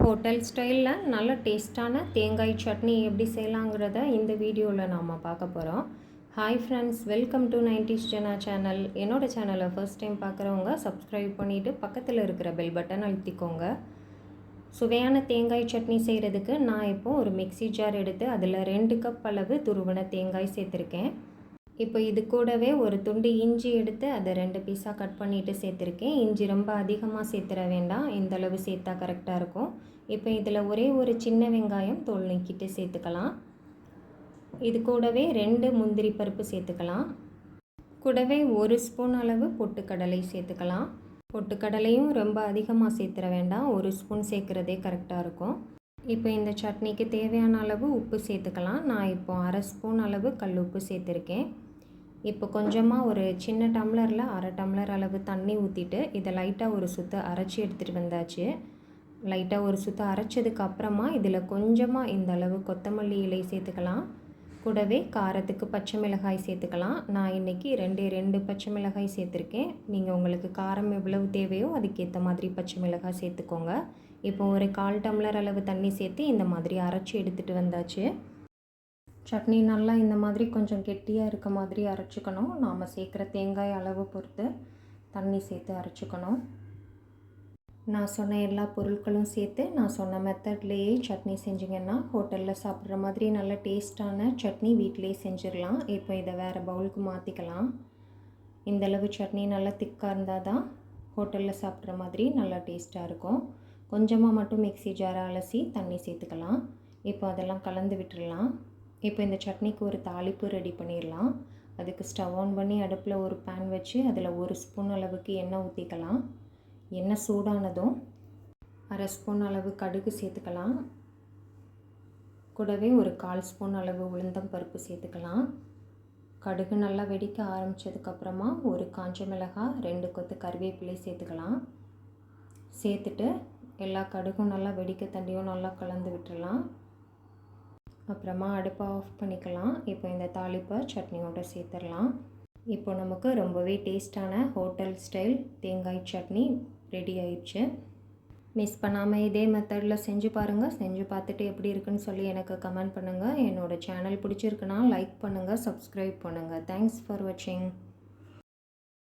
Hotel ஸ்டைலில் நல்ல டேஸ்ட்டான தேங்காய் சட்னி எப்படி செய்யலாங்கிறத இந்த வீடியோவில் நாம் பார்க்க போகிறோம். Hi friends, welcome to 90s Jana channel. என்னோடய சேனலை ஃபர்ஸ்ட் டைம் பார்க்குறவங்க சப்ஸ்கிரைப் பண்ணிவிட்டு பக்கத்தில் இருக்கிற பெல் பட்டன் அழுத்திக்கோங்க. சுவையான தேங்காய் சட்னி செய்கிறதுக்கு நான் இப்போது ஒரு மிக்ஸி ஜார் எடுத்து அதில் 2 கப் அளவு துருவன தேங்காய் சேர்த்துருக்கேன். இப்போ இது கூடவே ஒரு துண்டு இஞ்சி எடுத்து அதை 2 பீஸாக கட் பண்ணிவிட்டு சேர்த்துருக்கேன். இஞ்சி ரொம்ப அதிகமாக சேர்த்துற வேண்டாம், இந்த அளவு சேர்த்தா கரெக்டாக இருக்கும். இப்போ இதில் ஒரே ஒரு சின்ன வெங்காயம் தோல் நீக்கிட்டு சேர்த்துக்கலாம். இது கூடவே 2 முந்திரி பருப்பு சேர்த்துக்கலாம். கூடவே 1 ஸ்பூன் அளவு பொட்டுக்கடலை சேர்த்துக்கலாம். பொட்டுக்கடலையும் ரொம்ப அதிகமாக சேர்த்துற வேண்டாம், 1 ஸ்பூன் சேர்க்குறதே கரெக்டாக இருக்கும். இப்போ இந்த சட்னிக்கு தேவையான அளவு உப்பு சேர்த்துக்கலாம். நான் இப்போ 1/2 ஸ்பூன் அளவு கல் உப்பு சேர்த்துருக்கேன். இப்போ கொஞ்சமாக ஒரு சின்ன டம்ளரில் 1/2 டம்ளர் அளவு தண்ணி ஊற்றிட்டு இதை லைட்டாக ஒரு சுற்று அரைச்சி எடுத்துகிட்டு வந்தாச்சு. லைட்டாக ஒரு சுற்று அரைச்சதுக்கு அப்புறமா இதில் கொஞ்சமாக இந்த அளவு கொத்தமல்லி இலை சேர்த்துக்கலாம். கூடவே காரத்துக்கு பச்சை மிளகாய் சேர்த்துக்கலாம். நான் இன்றைக்கி 2 பச்சை மிளகாய் சேர்த்துருக்கேன். நீங்கள் உங்களுக்கு காரம் எவ்வளவு தேவையோ அதுக்கேற்ற மாதிரி பச்சை மிளகாய் சேர்த்துக்கோங்க. இப்போ ஒரு 1/4 டம்ளர் அளவு தண்ணி சேர்த்து இந்த மாதிரி அரைச்சி எடுத்துகிட்டு வந்தாச்சு. சட்னி நல்லா இந்த மாதிரி கொஞ்சம் கெட்டியாக இருக்க மாதிரி அரைச்சிக்கணும். நாம் சேர்க்குற தேங்காய் அளவு பொறுத்து தண்ணி சேர்த்து அரைச்சிக்கணும். நான் சொன்ன எல்லா பொருட்களும் சேர்த்து நான் சொன்ன மெத்தட்லேயே சட்னி செஞ்சிங்கன்னா ஹோட்டலில் சாப்பிட்ற மாதிரி நல்ல டேஸ்ட்டான சட்னி வீட்டிலே செஞ்சிடலாம். இப்போ இதை வேறு பவுலுக்கு மாற்றிக்கலாம். இந்தளவு சட்னி நல்லா திக்காக இருந்தால் தான் ஹோட்டலில் சாப்பிட்ற மாதிரி நல்லா டேஸ்ட்டாக இருக்கும். கொஞ்சமாக மட்டும் மிக்ஸி ஜாரை அலசி தண்ணி சேர்த்துக்கலாம். இப்போ அதெல்லாம் கலந்து விட்டுடலாம். இப்போ இந்த சட்னிக்கு ஒரு தாளிப்பு ரெடி பண்ணிடலாம். அதுக்கு ஸ்டவ் ஆன் பண்ணி அடுப்பில் ஒரு பேன் வச்சு அதில் 1 ஸ்பூன் அளவுக்கு எண்ணெய் ஊற்றிக்கலாம். எண்ணெய் சூடானதும் 1/2 ஸ்பூன் அளவு கடுகு சேர்த்துக்கலாம். கூடவே ஒரு 1/4 ஸ்பூன் அளவு உளுந்தம் பருப்பு சேர்த்துக்கலாம். கடுகு நல்லா வெடிக்க ஆரம்பித்ததுக்கப்புறமா ஒரு காஞ்ச மிளகாய், 2 கொத்து கருவேப்பிலை சேர்த்துக்கலாம். சேர்த்துட்டு எல்லா கடுகும் நல்லா வெடிக்க தண்டியும் நல்லா கலந்து விட்டுடலாம். அப்புறமா அடுப்பை ஆஃப் பண்ணிக்கலாம். இப்போ இந்த தாளிப்பை சட்னியோடு சேர்த்துடலாம். இப்போ நமக்கு ரொம்பவே டேஸ்டான ஹோட்டல் ஸ்டைல் தேங்காய் சட்னி ரெடி ஆயிடுச்சு. மிஸ் பண்ணாமல் இதே மெத்தடில் செஞ்சு பாருங்கள். செஞ்சு பார்த்துட்டு எப்படி இருக்குன்னு சொல்லி எனக்கு கமெண்ட் பண்ணுங்கள். என்னோடய சேனல் பிடிச்சிருக்குன்னா லைக் பண்ணுங்கள், சப்ஸ்கிரைப் பண்ணுங்கள். தேங்க்ஸ் ஃபார் வாட்சிங்.